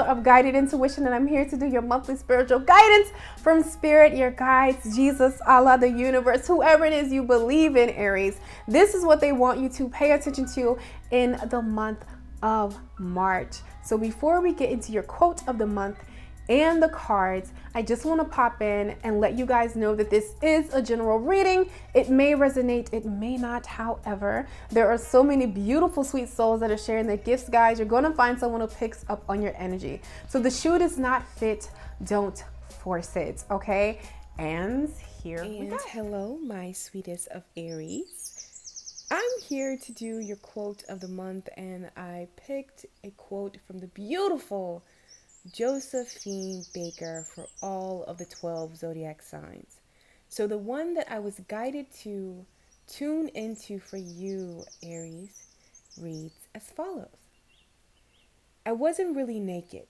of guided intuition, and I'm here to do your monthly spiritual guidance from Spirit, your guides, Jesus, Allah, the universe, whoever it is you believe in, Aries. This is what they want you to pay attention to in the month of March. So before we get into your quote of the month and the cards, I just want to pop in and let you guys know that this is a general reading. It may resonate, it may not. However, there are so many beautiful, sweet souls that are sharing their gifts, guys. You're going to find someone who picks up on your energy. So the shoe does not fit, don't force it, okay? And here we go. Hello, my sweetest of Aries. I'm here to do your quote of the month, and I picked a quote from the beautiful Josephine Baker for all of the 12 zodiac signs. So the one that I was guided to tune into for you, Aries, reads as follows. I wasn't really naked.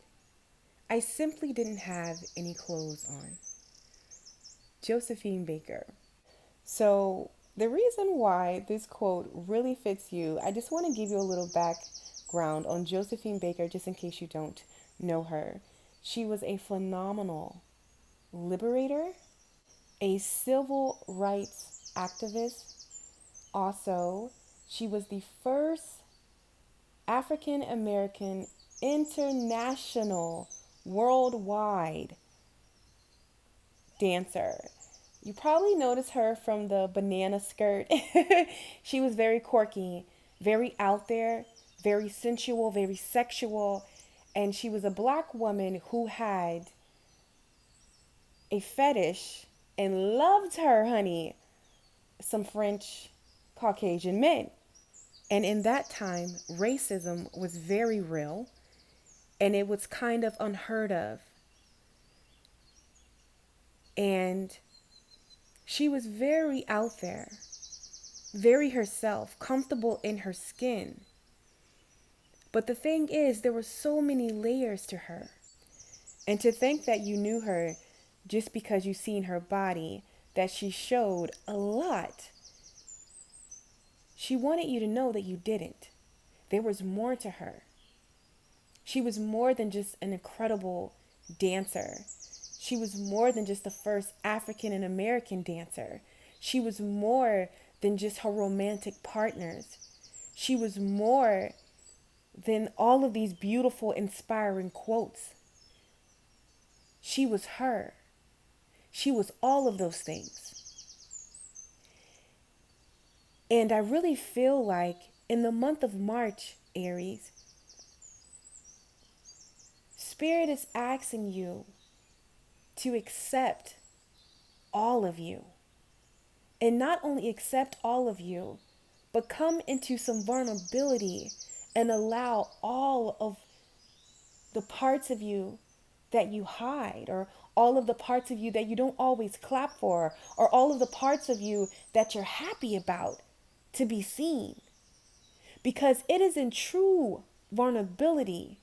I simply didn't have any clothes on. Josephine Baker. So the reason why this quote really fits you, I just want to give you a little background on Josephine Baker, just in case you don't know her. She was a phenomenal liberator, a civil rights activist. Also, she was the first African American international worldwide dancer. You probably noticed her from the banana skirt. She was very quirky, very out there, very sensual, very sexual. And she was a black woman who had a fetish and loved her, honey, some French Caucasian men. And in that time, racism was very real, and it was kind of unheard of. And she was very out there, very herself, comfortable in her skin. But the thing is, there were so many layers to her. And to think that you knew her just because you seen her body, that she showed a lot. She wanted you to know that you didn't. There was more to her. She was more than just an incredible dancer. She was more than just the first African and American dancer. She was more than just her romantic partners. She was more than all of these beautiful, inspiring quotes. She was her. She was all of those things. And I really feel like in the month of March, Aries, Spirit is asking you to accept all of you. And not only accept all of you, but come into some vulnerability and allow all of the parts of you that you hide, or all of the parts of you that you don't always clap for, or all of the parts of you that you're happy about to be seen. Because it is in true vulnerability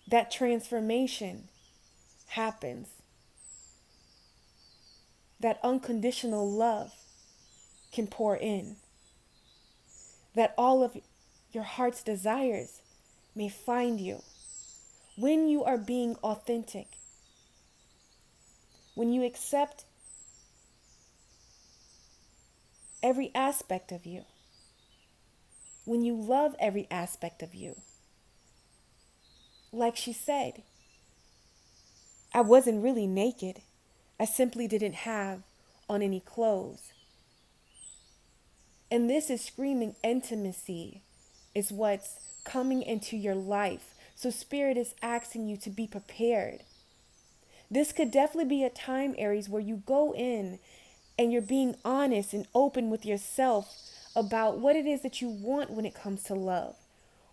that transformation happens. That unconditional love can pour in. That all of your heart's desires may find you. When you are being authentic, when you accept every aspect of you, when you love every aspect of you. Like she said, I wasn't really naked. I simply didn't have on any clothes. And this is screaming intimacy, is what's coming into your life. So Spirit is asking you to be prepared. This could definitely be a time, Aries, where you go in and you're being honest and open with yourself about what it is that you want when it comes to love,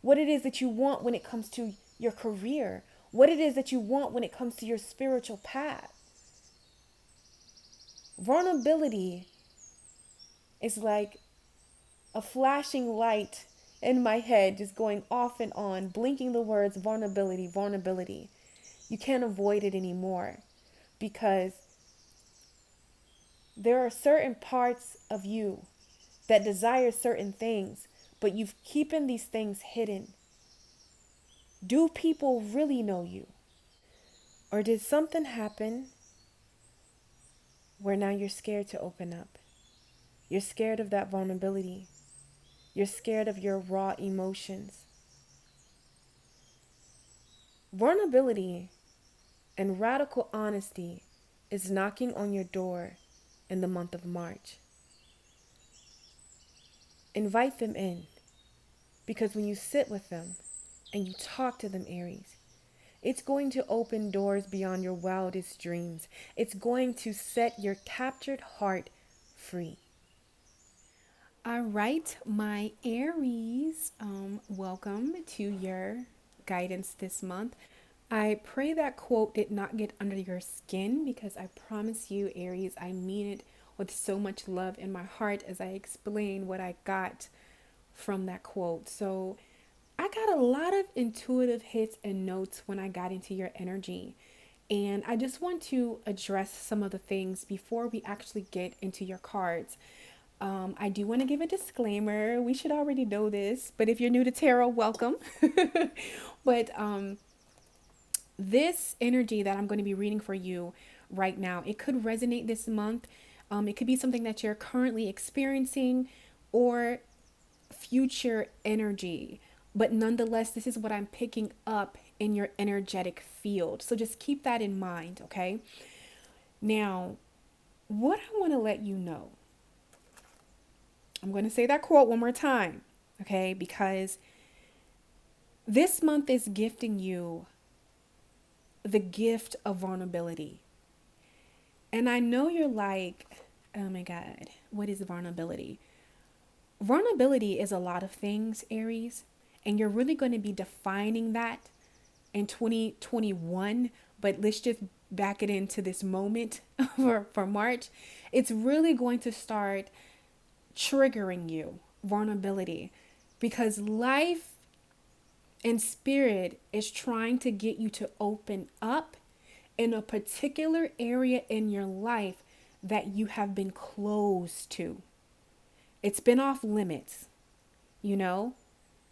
what it is that you want when it comes to your career, what it is that you want when it comes to your spiritual path. Vulnerability is like a flashing light in my head, just going off and on, blinking the words vulnerability, vulnerability. You can't avoid it anymore, because there are certain parts of you that desire certain things, but you've keeping these things hidden. Do people really know you? Or did something happen where now you're scared to open up? You're scared of that vulnerability. You're scared of your raw emotions. Vulnerability and radical honesty is knocking on your door in the month of March. Invite them in, because when you sit with them and you talk to them, Aries, it's going to open doors beyond your wildest dreams. It's going to set your captured heart free. All right, my Aries, welcome to your guidance this month. I pray that quote did not get under your skin, because I promise you, Aries, I mean it with so much love in my heart as I explain what I got from that quote. So I got a lot of intuitive hits and notes when I got into your energy. And I just want to address some of the things before we actually get into your cards. I do want to give a disclaimer. We should already know this, but if you're new to tarot, welcome. But this energy that I'm going to be reading for you right now, it could resonate this month. It could be something that you're currently experiencing or future energy. But nonetheless, this is what I'm picking up in your energetic field. So just keep that in mind, okay? Now, what I want to let you know, I'm going to say that quote one more time, okay? Because this month is gifting you the gift of vulnerability. And I know you're like, oh my God, what is vulnerability? Vulnerability is a lot of things, Aries, and you're really going to be defining that in 2021. But let's just back it into this moment for March. It's really going to start triggering you, vulnerability, because life and spirit is trying to get you to open up in a particular area in your life that you have been closed to. It's been off limits, you know?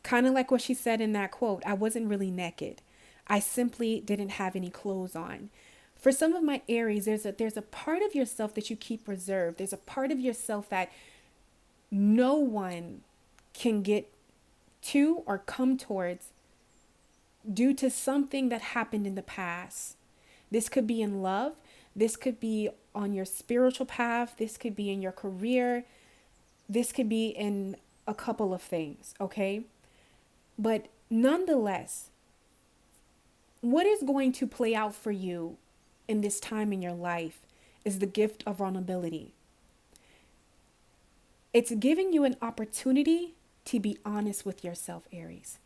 Kind of like what she said in that quote, I wasn't really naked. I simply didn't have any clothes on. For some of my Aries, there's a part of yourself that you keep reserved. There's a part of yourself that no one can get to or come towards due to something that happened in the past. This could be in love. This could be on your spiritual path. This could be in your career. This could be in a couple of things, okay? But nonetheless, what is going to play out for you in this time in your life is the gift of vulnerability. It's giving you an opportunity to be honest with yourself, Aries.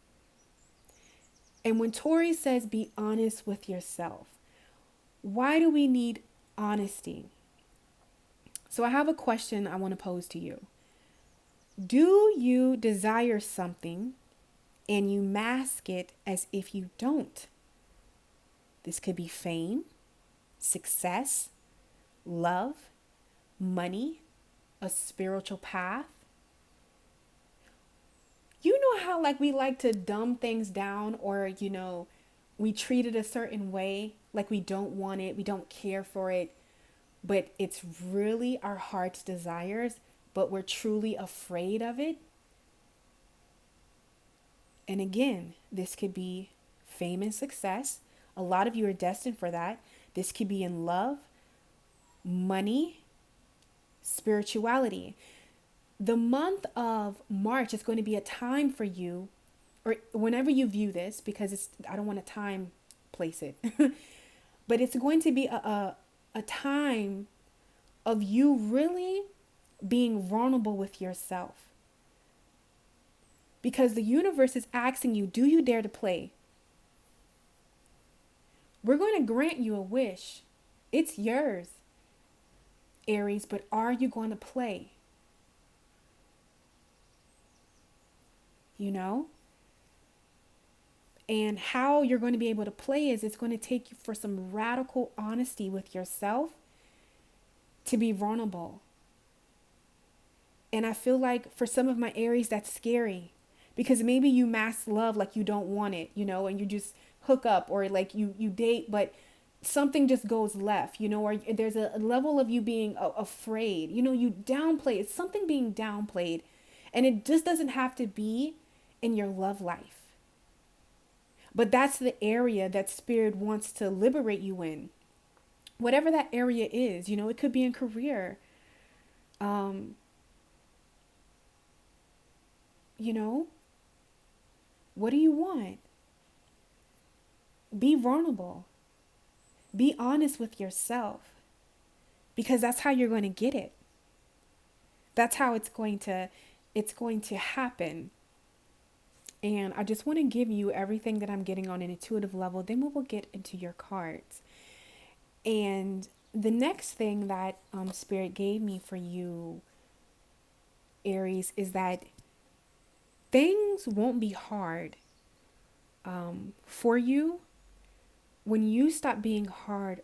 And when Tori says be honest with yourself, why do we need honesty? So I have a question I want to pose to you. Do you desire something and you mask it as if you don't? This could be fame, success, love, money, a spiritual path. You know how like we like to dumb things down, or we treat it a certain way, like we don't want it, we don't care for it, but it's really our heart's desires, but we're truly afraid of it. And again, this could be fame and success. A lot of you are destined for that. This could be in love, money, spirituality. The month of March is going to be a time for you, or whenever you view this, because I don't want to time place it, but it's going to be a time of you really being vulnerable with yourself. Because the universe is asking you, do you dare to play? We're going to grant you a wish. It's yours, Aries, but are you going to play? And how you're going to be able to play is it's going to take you for some radical honesty with yourself to be vulnerable. And I feel like for some of my Aries, that's scary. because maybe you mask love like you don't want it, and you just hook up, or like you date, but something just goes left, or there's a level of you being afraid, you downplay. It's something being downplayed, and it just doesn't have to be in your love life. But that's the area that Spirit wants to liberate you in. Whatever that area is, it could be in career. What do you want? Be vulnerable. Be honest with yourself, because that's how you're going to get it. That's how it's going to happen. And I just want to give you everything that I'm getting on an intuitive level. Then we will get into your cards. And the next thing that Spirit gave me for you, Aries, is that things won't be hard for you when you stop being hard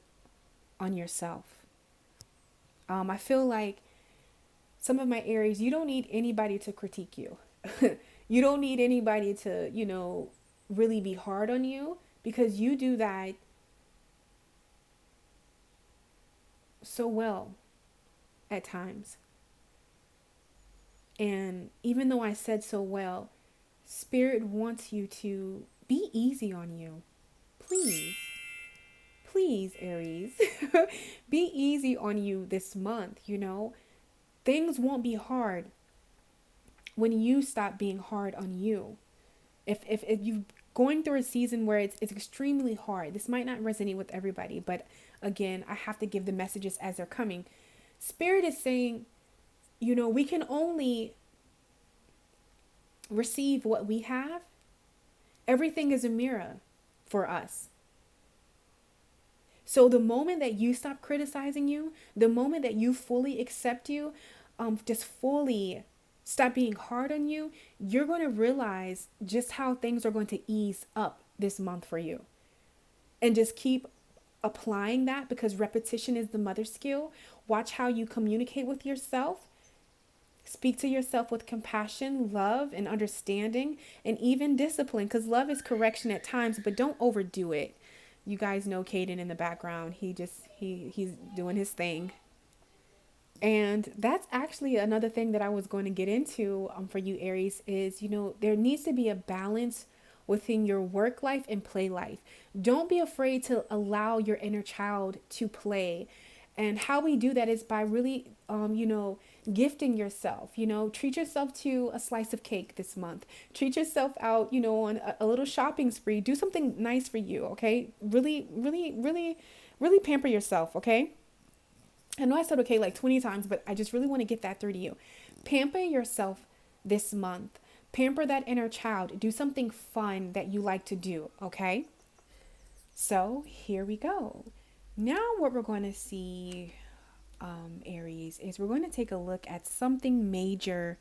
on yourself. I feel like some of my Aries, you don't need anybody to critique you. You don't need anybody to, really be hard on you, because you do that so well at times. And even though I said so well, Spirit wants you to be easy on you. Please, Aries, be easy on you this month. Things won't be hard when you stop being hard on you. If you're going through a season where it's extremely hard, this might not resonate with everybody, but again, I have to give the messages as they're coming. Spirit is saying, we can only receive what we have. Everything is a mirror for us. So the moment that you stop criticizing you, the moment that you fully accept you, just fully stop being hard on you, you're going to realize just how things are going to ease up this month for you. And just keep applying that, because repetition is the mother skill. Watch how you communicate with yourself. Speak to yourself with compassion, love, and understanding, and even discipline, because love is correction at times, but don't overdo it. You guys know Caden in the background. He's doing his thing. And that's actually another thing that I was going to get into for you, Aries, is, there needs to be a balance within your work life and play life. Don't be afraid to allow your inner child to play. And how we do that is by really, gifting yourself. Treat yourself to a slice of cake this month. Treat yourself out, on a little shopping spree. Do something nice for you, okay? Really, really, really, really pamper yourself, okay? I know I said okay like 20 times, but I just really want to get that through to you. Pamper yourself this month. Pamper that inner child. Do something fun that you like to do, okay? So here we go. Now what we're going to see, Aries, is we're going to take a look at something major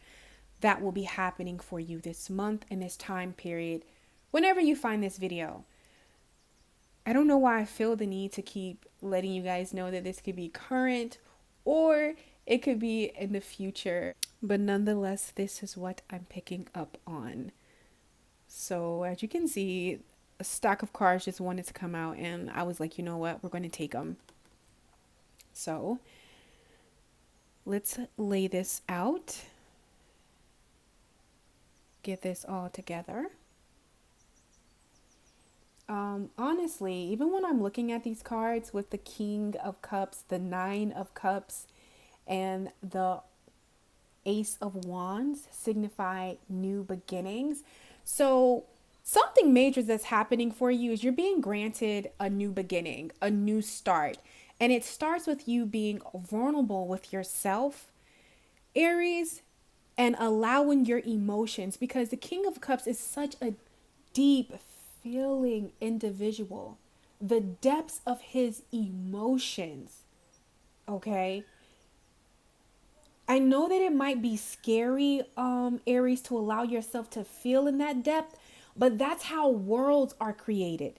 that will be happening for you this month and this time period whenever you find this video. I don't know why I feel the need to keep letting you guys know that this could be current or it could be in the future, but nonetheless, this is what I'm picking up on. So as you can see, a stack of cards just wanted to come out, and I was like, you know what, we're going to take them. So let's lay this out, get this all together. Honestly, even when I'm looking at these cards with the King of Cups, the Nine of Cups, and the Ace of Wands signify new beginnings. So something major that's happening for you is you're being granted a new beginning, a new start. And it starts with you being vulnerable with yourself, Aries, and allowing your emotions, because the King of Cups is such a deep feeling individual. The depths of his emotions, okay? I know that it might be scary, Aries, to allow yourself to feel in that depth, but that's how worlds are created.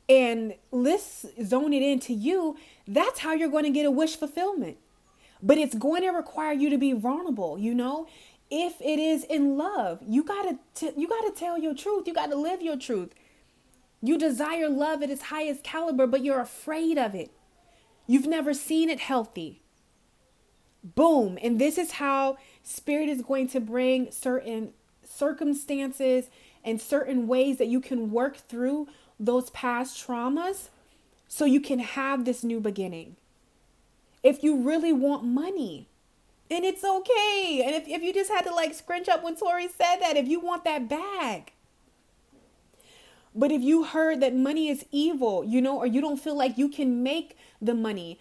And let's zone it into you. That's how you're going to get a wish fulfillment. But it's going to require you to be vulnerable, if it is in love. You gotta tell your truth. You gotta live your truth. You desire love at its highest caliber, but you're afraid of it. You've never seen it healthy. Boom. And this is how Spirit is going to bring certain circumstances and certain ways that you can work through those past traumas so you can have this new beginning. If you really want money, and it's okay. And if you just had to like scrunch up when Tori said that, if you want that bag. But if you heard that money is evil, or you don't feel like you can make the money,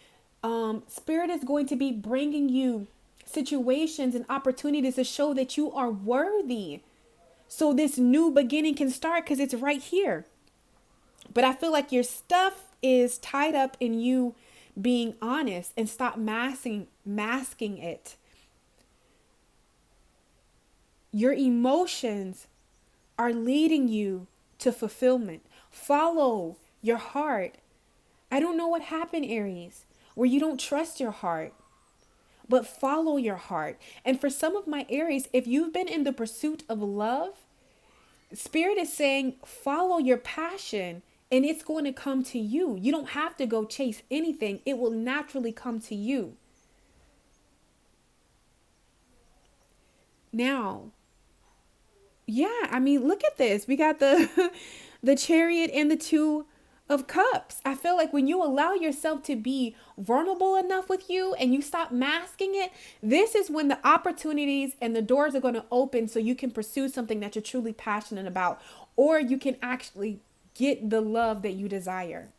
Spirit is going to be bringing you situations and opportunities to show that you are worthy. So this new beginning can start because it's right here. But I feel like your stuff is tied up in you being honest, and stop masking it. Your emotions are leading you to fulfillment. Follow your heart. I don't know what happened, Aries, where you don't trust your heart, but follow your heart. And for some of my Aries, if you've been in the pursuit of love, Spirit is saying, follow your passion and it's going to come to you. You don't have to go chase anything. It will naturally come to you. Now, yeah, I mean, look at this. We got the the Chariot and the Two of Cups. I feel like when you allow yourself to be vulnerable enough with you and you stop masking it, this is when the opportunities and the doors are going to open so you can pursue something that you're truly passionate about, or you can actually get the love that you desire.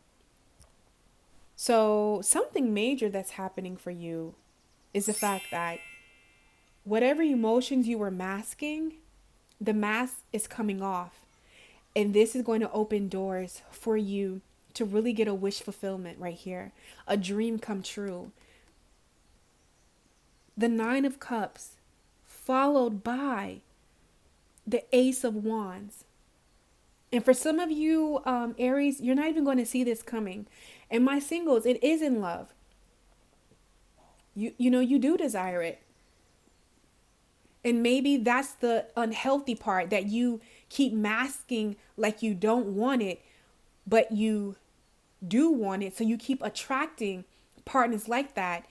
So something major that's happening for you is the fact that whatever emotions you were masking, the mask is coming off. And this is going to open doors for you to really get a wish fulfillment right here. A dream come true. The Nine of Cups, followed by the Ace of Wands. And for some of you, Aries, you're not even going to see this coming. And my singles, it is in love. You do desire it. And maybe that's the unhealthy part, that you keep masking like you don't want it, but you do want it. So you keep attracting partners like that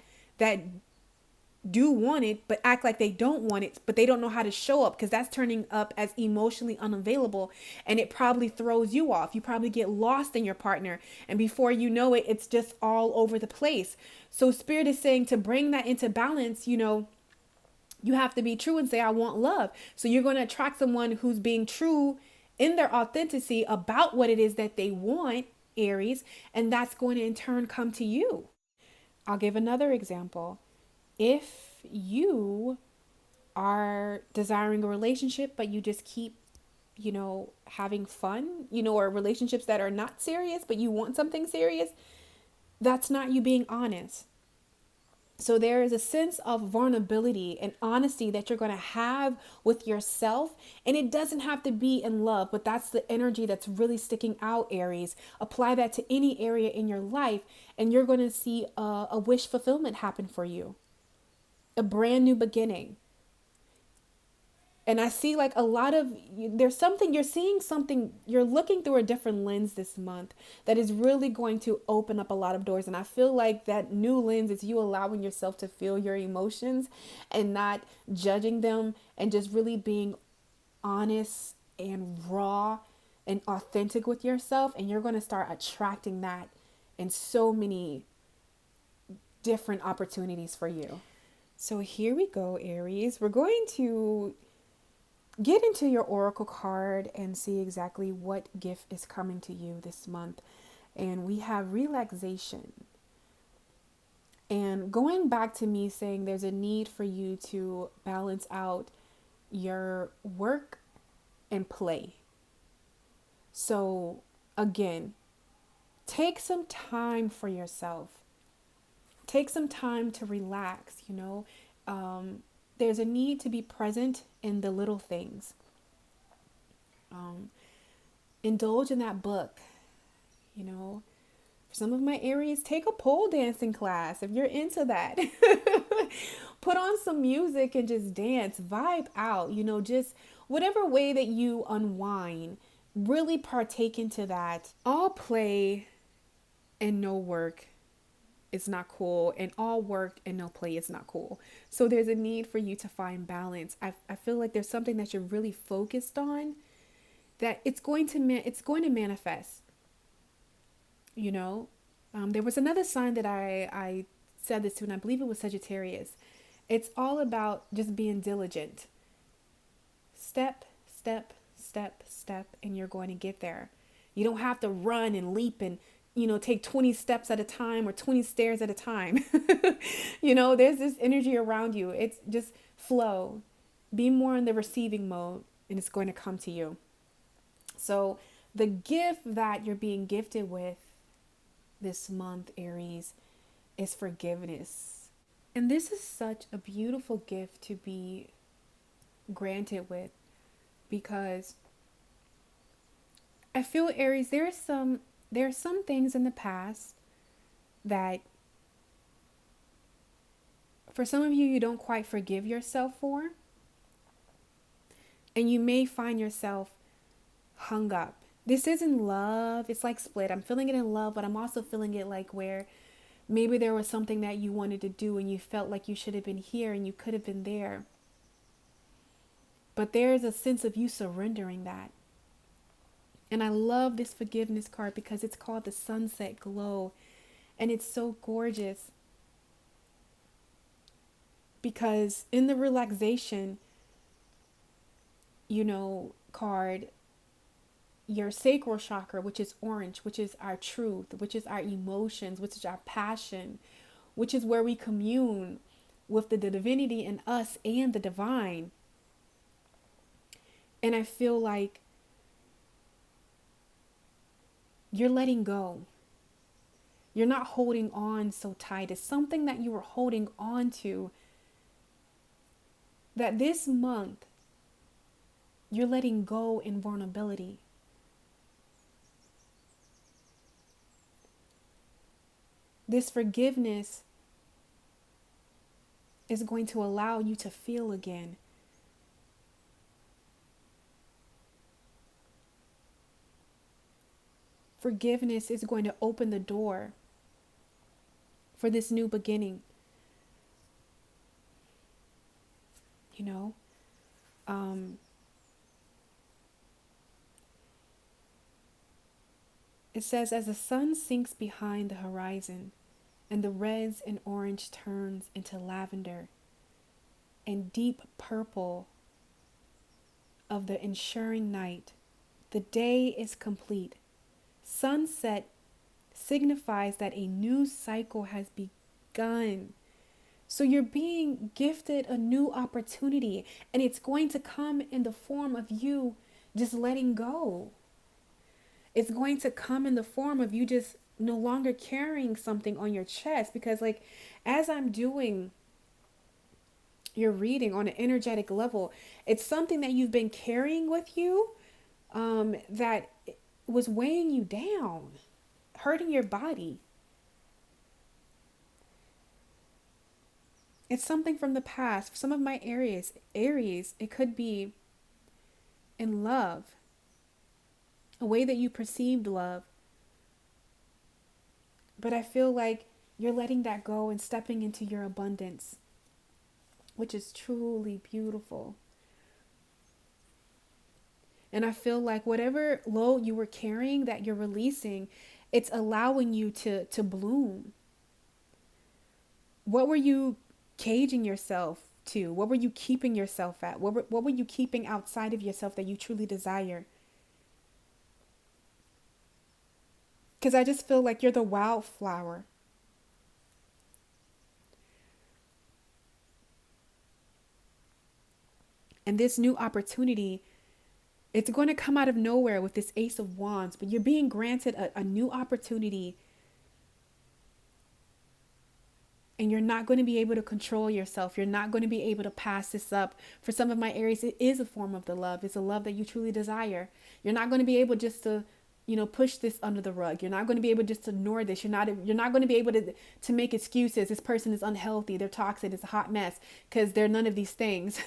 do want it, but act like they don't want it, but they don't know how to show up, because that's turning up as emotionally unavailable. And it probably throws you off. You probably get lost in your partner. And before you know it, it's just all over the place. So Spirit is saying to bring that into balance, you have to be true and say, I want love. So you're going to attract someone who's being true in their authenticity about what it is that they want, Aries, and that's going to in turn come to you. I'll give another example. If you are desiring a relationship, but you just keep, having fun, or relationships that are not serious, but you want something serious, that's not you being honest. So there is a sense of vulnerability and honesty that you're going to have with yourself. And it doesn't have to be in love, but that's the energy that's really sticking out, Aries. Apply that to any area in your life, and you're going to see a wish fulfillment happen for you. A brand new beginning. And I see like there's something, you're seeing something, you're looking through a different lens this month that is really going to open up a lot of doors. And I feel like that new lens is you allowing yourself to feel your emotions and not judging them, and just really being honest and raw and authentic with yourself. And you're going to start attracting that in so many different opportunities for you. So here we go, Aries. We're going to get into your oracle card and see exactly what gift is coming to you this month. And we have relaxation. And going back to me saying there's a need for you to balance out your work and play. So again, take some time for yourself. Take some time to relax, there's a need to be present in the little things. Indulge in that book, some of my Aries, take a pole dancing class if you're into that. Put on some music and just dance, vibe out, just whatever way that you unwind, really partake into that. All play and no work is not cool, and all work and no play is not cool. So there's a need for you to find balance. I feel like there's something that you're really focused on that it's going to manifest. There was another sign that I said this to, and I believe it was Sagittarius. It's all about just being diligent. Step, step, step, step, and you're going to get there. You don't have to run and leap and, take 20 steps at a time or 20 stairs at a time. There's this energy around you. It's just flow. Be more in the receiving mode, and it's going to come to you. So the gift that you're being gifted with this month, Aries, is forgiveness. And this is such a beautiful gift to be granted with, because I feel, Aries, there are some things in the past that for some of you don't quite forgive yourself for, and you may find yourself hung up. This isn't love. It's like split. I'm feeling it in love, but I'm also feeling it like where maybe there was something that you wanted to do and you felt like you should have been here and you could have been there. But there's a sense of you surrendering that. And I love this forgiveness card because it's called the Sunset Glow. And it's so gorgeous. Because in the Relaxation, card, your sacral chakra, which is orange, which is our truth, which is our emotions, which is our passion, which is where we commune with the divinity in us and the divine. And I feel like you're letting go. You're not holding on so tight. It's something that you were holding on to, that this month you're letting go in vulnerability. This forgiveness is going to allow you to feel again. Forgiveness is going to open the door for this new beginning. It says, as the sun sinks behind the horizon and the reds and orange turns into lavender and deep purple of the ensuring night, the day is complete. Sunset signifies that a new cycle has begun. So you're being gifted a new opportunity, and it's going to come in the form of you just letting go. It's going to come in the form of you just no longer carrying something on your chest, because as I'm doing your reading on an energetic level, it's something that you've been carrying with you that was weighing you down, hurting your body. It's something from the past. For some of my Aries, it could be in love, a way that you perceived love. But I feel like you're letting that go and stepping into your abundance, which is truly beautiful. And I feel like whatever load you were carrying that you're releasing, it's allowing you to bloom. What were you caging yourself to? What were you keeping yourself at? What were you keeping outside of yourself that you truly desire? Because I just feel like you're the wildflower. And this new opportunity, it's going to come out of nowhere with this Ace of Wands, but you're being granted a new opportunity. And you're not going to be able to control yourself. You're not going to be able to pass this up. For some of my Aries, it is a form of the love. It's a love that you truly desire. You're not going to be able just to push this under the rug. You're not going to be able to just ignore this. You're not going to be able to make excuses. This person is unhealthy, they're toxic, it's a hot mess, because they're none of these things.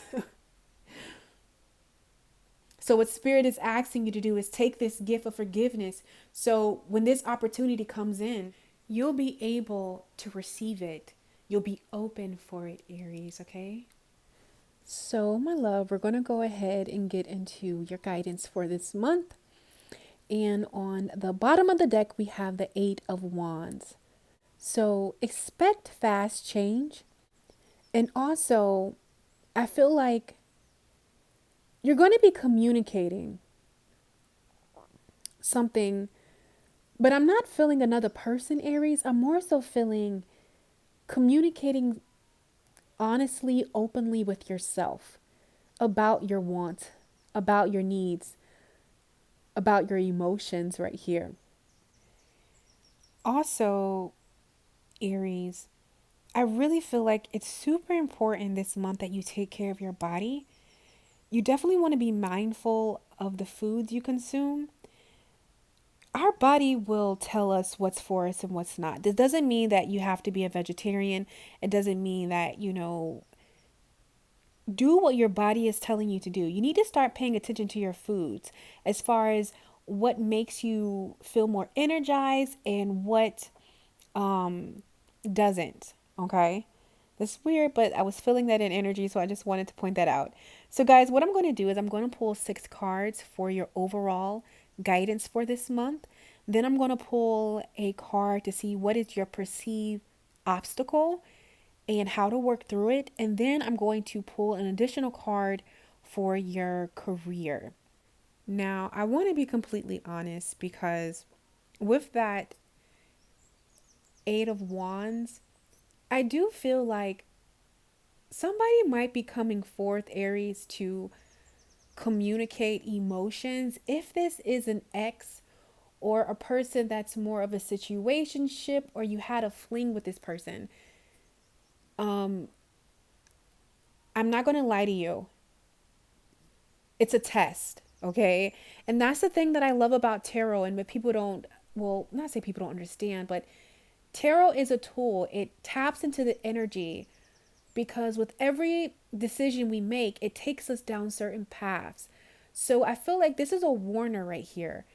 So what Spirit is asking you to do is take this gift of forgiveness. So when this opportunity comes in, you'll be able to receive it. You'll be open for it, Aries, okay? So, my love, we're going to go ahead and get into your guidance for this month. And on the bottom of the deck, we have the 8 of Wands. So expect fast change. And also, I feel like you're going to be communicating something, but I'm not feeling another person, Aries. I'm more so feeling communicating honestly, openly with yourself about your wants, about your needs, about your emotions right here. Also, Aries, I really feel like it's super important this month that you take care of your body. You definitely want to be mindful of the foods you consume. Our body will tell us what's for us and what's not. This doesn't mean that you have to be a vegetarian. It doesn't mean that, do what your body is telling you to do. You need to start paying attention to your foods as far as what makes you feel more energized and what doesn't. Okay. That's weird, but I was feeling that in energy, so I just wanted to point that out. So guys, what I'm going to do is I'm going to pull 6 cards for your overall guidance for this month. Then I'm going to pull a card to see what is your perceived obstacle and how to work through it. And then I'm going to pull an additional card for your career. Now, I want to be completely honest because with that 8 of Wands, I do feel like somebody might be coming forth, Aries, to communicate emotions. If this is an ex or a person that's more of a situationship, or you had a fling with this person, I'm not going to lie to you. It's a test, okay? And that's the thing that I love about tarot, and what people don't, well, not say people don't understand, but tarot is a tool. It taps into the energy because with every decision we make, it takes us down certain paths. So I feel like this is a warner right here.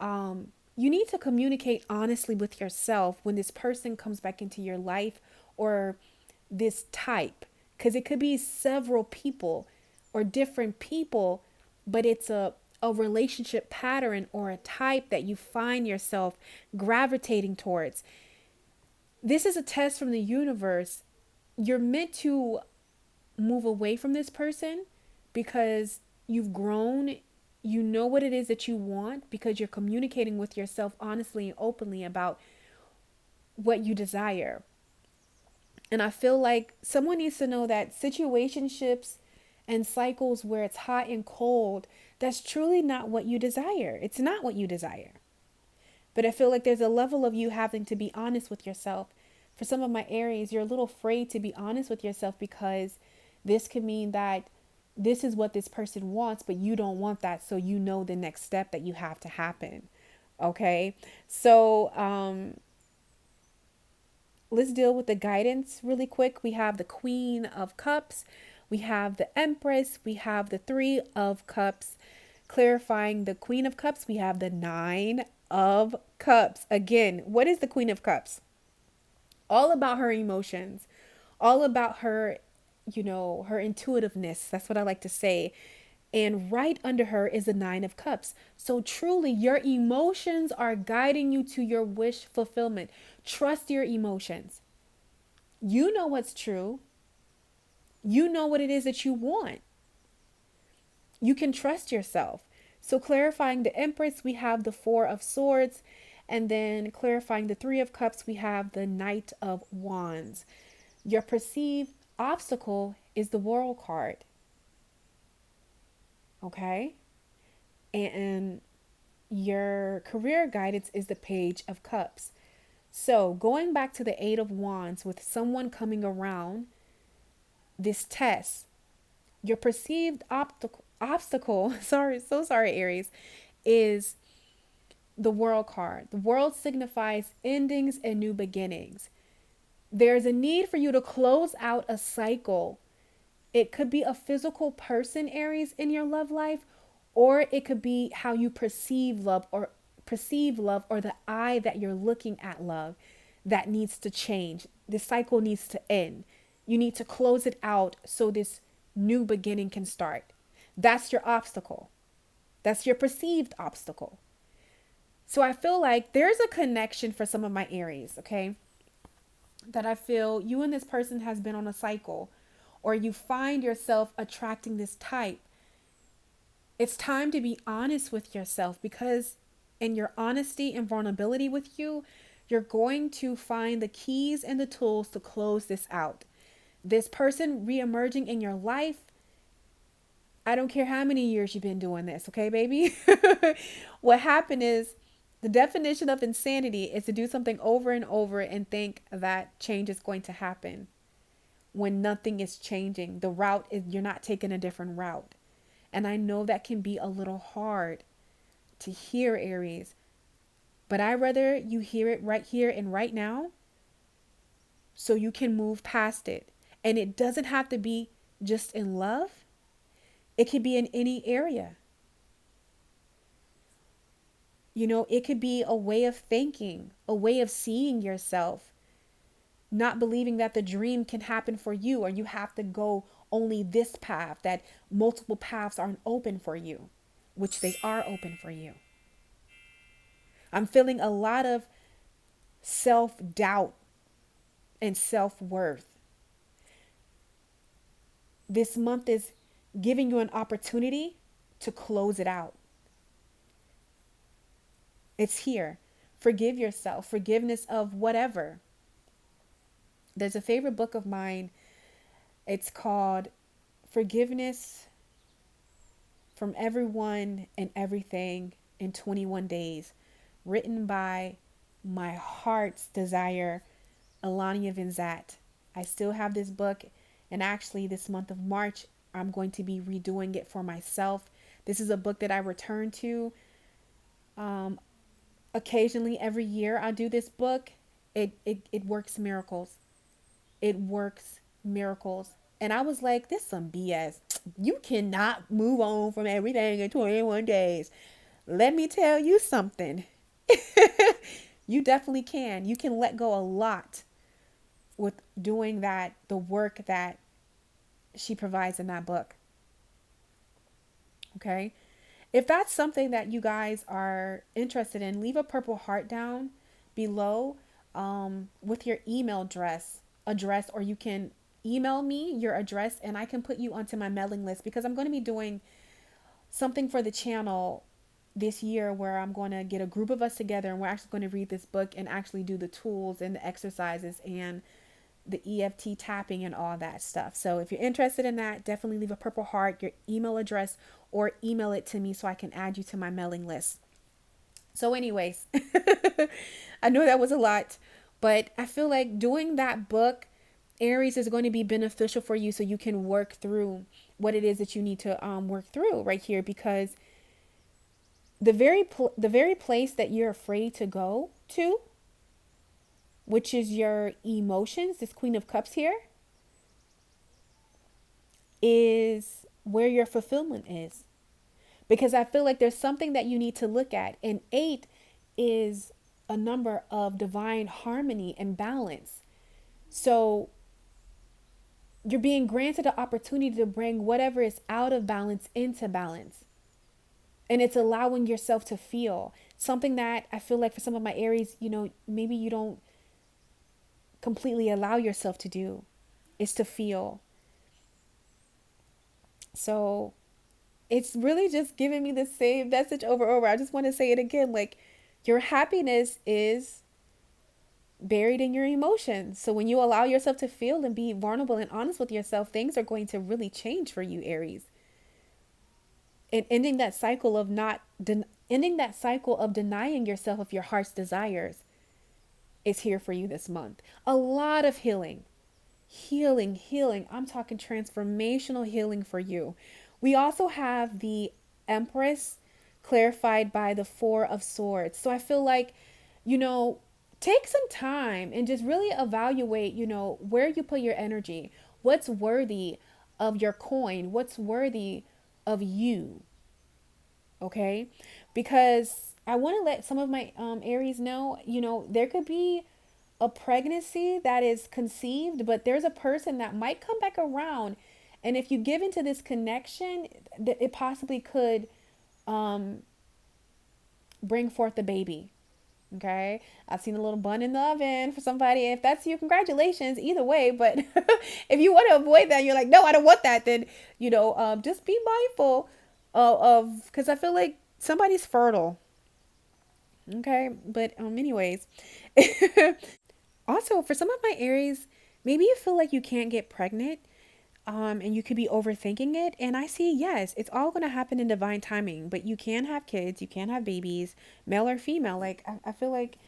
You need to communicate honestly with yourself when this person comes back into your life, or this type, because it could be several people or different people, but it's a relationship pattern or a type that you find yourself gravitating towards. This is a test from the universe. You're meant to move away from this person because you've grown. You know what it is that you want because you're communicating with yourself honestly and openly about what you desire. And I feel like someone needs to know that situationships and cycles where it's hot and cold, that's truly not what you desire. It's not what you desire. But I feel like there's a level of you having to be honest with yourself. For some of my Aries, you're a little afraid to be honest with yourself because this could mean that this is what this person wants, but you don't want that. So you know the next step that you have to happen. Okay. So, let's deal with the guidance really quick. We have the Queen of Cups. We have the Empress. We have the 3 of Cups. Clarifying the Queen of Cups, we have the 9 of Cups. Again, what is the Queen of Cups? All about her emotions, all about her, her intuitiveness. That's what I like to say. And right under her is the 9 of Cups. So truly, your emotions are guiding you to your wish fulfillment. Trust your emotions. You know what's true. You know what it is that you want. You can trust yourself. So clarifying the Empress, we have the 4 of Swords. And then clarifying the 3 of Cups, we have the Knight of Wands. Your perceived obstacle is the World card. Okay? And your career guidance is the Page of Cups. So going back to the 8 of Wands with someone coming around this test, your perceived obstacle, sorry, Aries, is the World card. The World signifies endings and new beginnings. There's a need for you to close out a cycle. It could be a physical person, Aries, in your love life, or it could be how you perceive love or the eye that you're looking at love that needs to change. This cycle needs to end. You need to close it out so this new beginning can start. That's your obstacle. That's your perceived obstacle. So I feel like there's a connection for some of my Aries, okay? That I feel you and this person has been on a cycle, or you find yourself attracting this type. It's time to be honest with yourself, because in your honesty and vulnerability with you, you're going to find the keys and the tools to close this out. This person reemerging in your life, I don't care how many years you've been doing this, okay, baby? What happened is, the definition of insanity is to do something over and over and think that change is going to happen when nothing is changing. The route is, you're not taking a different route. And I know that can be a little hard to hear, Aries, but I'd rather you hear it right here and right now so you can move past it. And it doesn't have to be just in love. It could be in any area. You know, it could be a way of thinking, a way of seeing yourself, not believing that the dream can happen for you, or you have to go only this path, that multiple paths aren't open for you, which they are open for you. I'm feeling a lot of self-doubt and self-worth. This month is giving you an opportunity to close it out. It's here. Forgive yourself. Forgiveness of whatever. There's a favorite book of mine. It's called Forgiveness from Everyone and Everything in 21 Days, written by my heart's desire, Alania Vinzat. I still have this book, and actually this month of March, I'm going to be redoing it for myself. This is a book that I return to. Occasionally, every year I do this book. It works miracles. It works miracles. And I was like, this is some BS. You cannot move on from everything in 21 days. Let me tell you something. You definitely can. You can let go a lot with doing that, the work that she provides in that book. Okay? If that's something that you guys are interested in, leave a purple heart down below with your email address, or you can email me your address and I can put you onto my mailing list, because I'm going to be doing something for the channel this year where I'm going to get a group of us together and we're actually going to read this book and actually do the tools and the exercises and the EFT tapping and all that stuff. So if you're interested in that, definitely leave a purple heart, your email address, or email it to me so I can add you to my mailing list. So anyways, I know that was a lot, but I feel like doing that book, Aries, is going to be beneficial for you so you can work through what it is that you need to work through right here, because the very place that you're afraid to go to, which is your emotions, this Queen of Cups here, is where your fulfillment is. Because I feel like there's something that you need to look at. And 8 is a number of divine harmony and balance. So you're being granted an opportunity to bring whatever is out of balance into balance. And it's allowing yourself to feel something that I feel like for some of my Aries, you know, maybe you don't completely allow yourself to do, is to feel. So it's really just giving me the same message over and over. I just want to say it again. Like, your happiness is buried in your emotions. So when you allow yourself to feel and be vulnerable and honest with yourself, things are going to really change for you, Aries. And ending that cycle of denying yourself of your heart's desires is here for you this month. A lot of healing. I'm talking transformational healing for you. We also have the Empress clarified by the Four of Swords. So I feel like, you know, take some time and just really evaluate, where you put your energy. What's worthy of your coin? What's worthy of you? Okay? Because I want to let some of my Aries know, there could be a pregnancy that is conceived, but there's a person that might come back around. And if you give into this connection, it possibly could bring forth a baby. Okay, I've seen a little bun in the oven for somebody. If that's you, congratulations. Either way, but if you want to avoid that, you're like, no, I don't want that. Then just be mindful of because I feel like somebody's fertile. Okay, but anyways, also for some of my Aries, maybe you feel like you can't get pregnant. And you could be overthinking it. And I see, yes, it's all going to happen in divine timing, but you can have kids, you can have babies, male or female. Like, I feel like,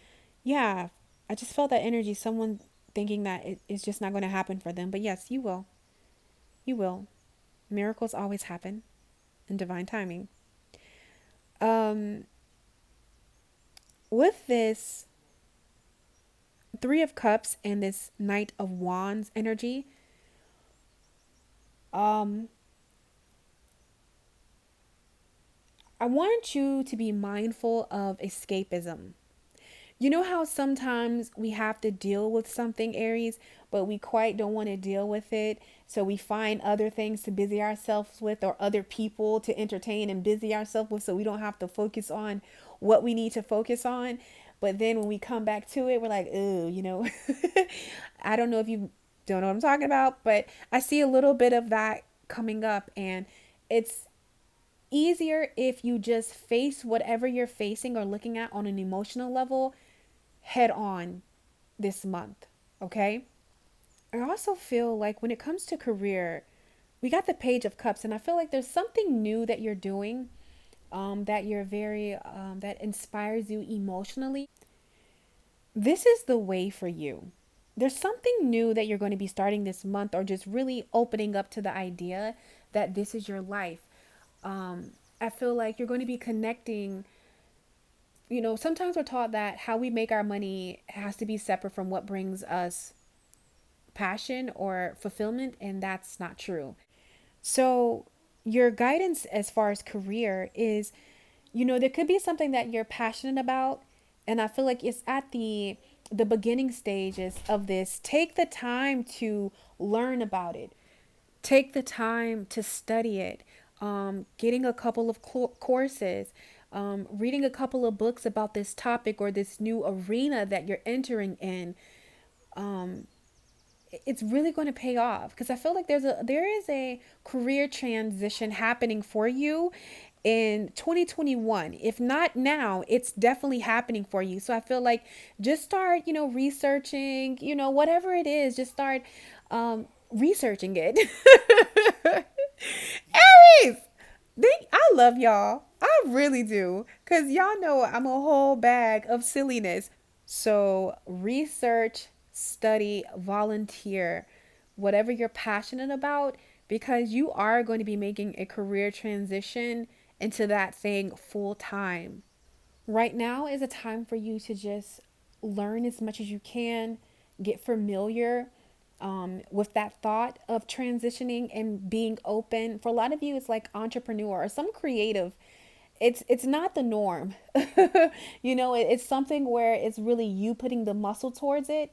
yeah, I just felt that energy. Someone thinking that it's just not going to happen for them. But yes, you will. You will. Miracles always happen in divine timing. Um, with this Three of Cups and this Knight of Wands energy, um, I want you to be mindful of escapism. You know how sometimes we have to deal with something, Aries, but we quite don't want to deal with it. So we find other things to busy ourselves with or other people to entertain and busy ourselves with so we don't have to focus on what we need to focus on. But then when we come back to it, we're like, ooh, I don't know if you don't know what I'm talking about, but I see a little bit of that coming up. And it's easier if you just face whatever you're facing or looking at on an emotional level head on this month. Okay. I also feel like when it comes to career, we got the Page of Cups, and I feel like there's something new that you're doing that you're very, that inspires you emotionally. This is the way for you. There's something new that you're going to be starting this month, or just really opening up to the idea that this is your life. I feel like you're going to be connecting. Sometimes we're taught that how we make our money has to be separate from what brings us passion or fulfillment, and that's not true. So, your guidance as far as career is, there could be something that you're passionate about, and I feel like it's at the beginning stages of this. Take the time to learn about it. Take the time to study it. Getting a couple of courses, reading a couple of books about this topic or this new arena that you're entering in. It's really going to pay off because I feel like there is a career transition happening for you in 2021. If not now, it's definitely happening for you. So I feel like just start, researching, whatever it is, just start researching it. Aries, I love y'all. I really do. Because y'all know I'm a whole bag of silliness. So research, study, volunteer, whatever you're passionate about, because you are going to be making a career transition into that thing full time. Right now is a time for you to just learn as much as you can, get familiar with that thought of transitioning and being open. For a lot of you, it's like entrepreneur or some creative. It's not the norm. It's something where it's really you putting the muscle towards it.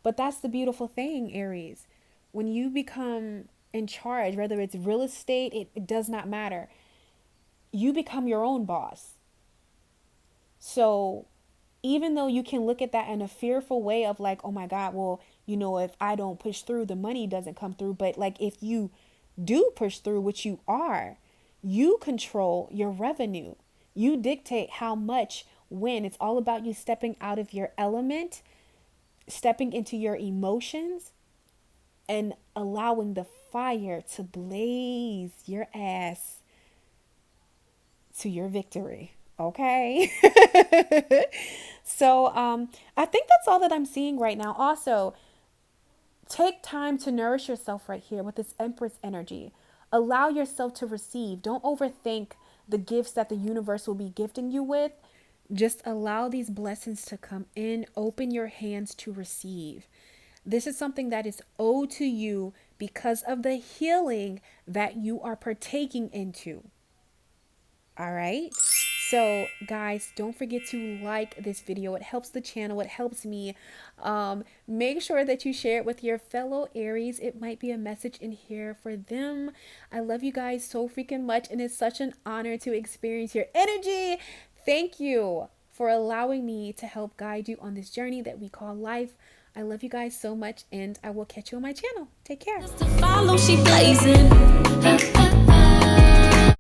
But that's the beautiful thing, Aries. When you become in charge, whether it's real estate, it does not matter. You become your own boss. So even though you can look at that in a fearful way of like, oh my God, well, if I don't push through, the money doesn't come through. But like if you do push through, which you are, you control your revenue. You dictate how much, when. It's all about you stepping out of your element, stepping into your emotions, and allowing the fire to blaze your ass to your victory. Okay. So I think that's all that I'm seeing right now. Also, take time to nourish yourself right here with this Empress energy. Allow yourself to receive. Don't overthink the gifts that the universe will be gifting you with. Just allow these blessings to come in. Open your hands to receive. This is something that is owed to you because of the healing that you are partaking into. All right. So guys, don't forget to like this video. It helps the channel. It helps me. Make sure that you share it with your fellow Aries. It might be a message in here for them. I love you guys so freaking much. And it's such an honor to experience your energy. Thank you for allowing me to help guide you on this journey that we call life. I love you guys so much, and I will catch you on my channel. Take care. Just to follow, she blazing.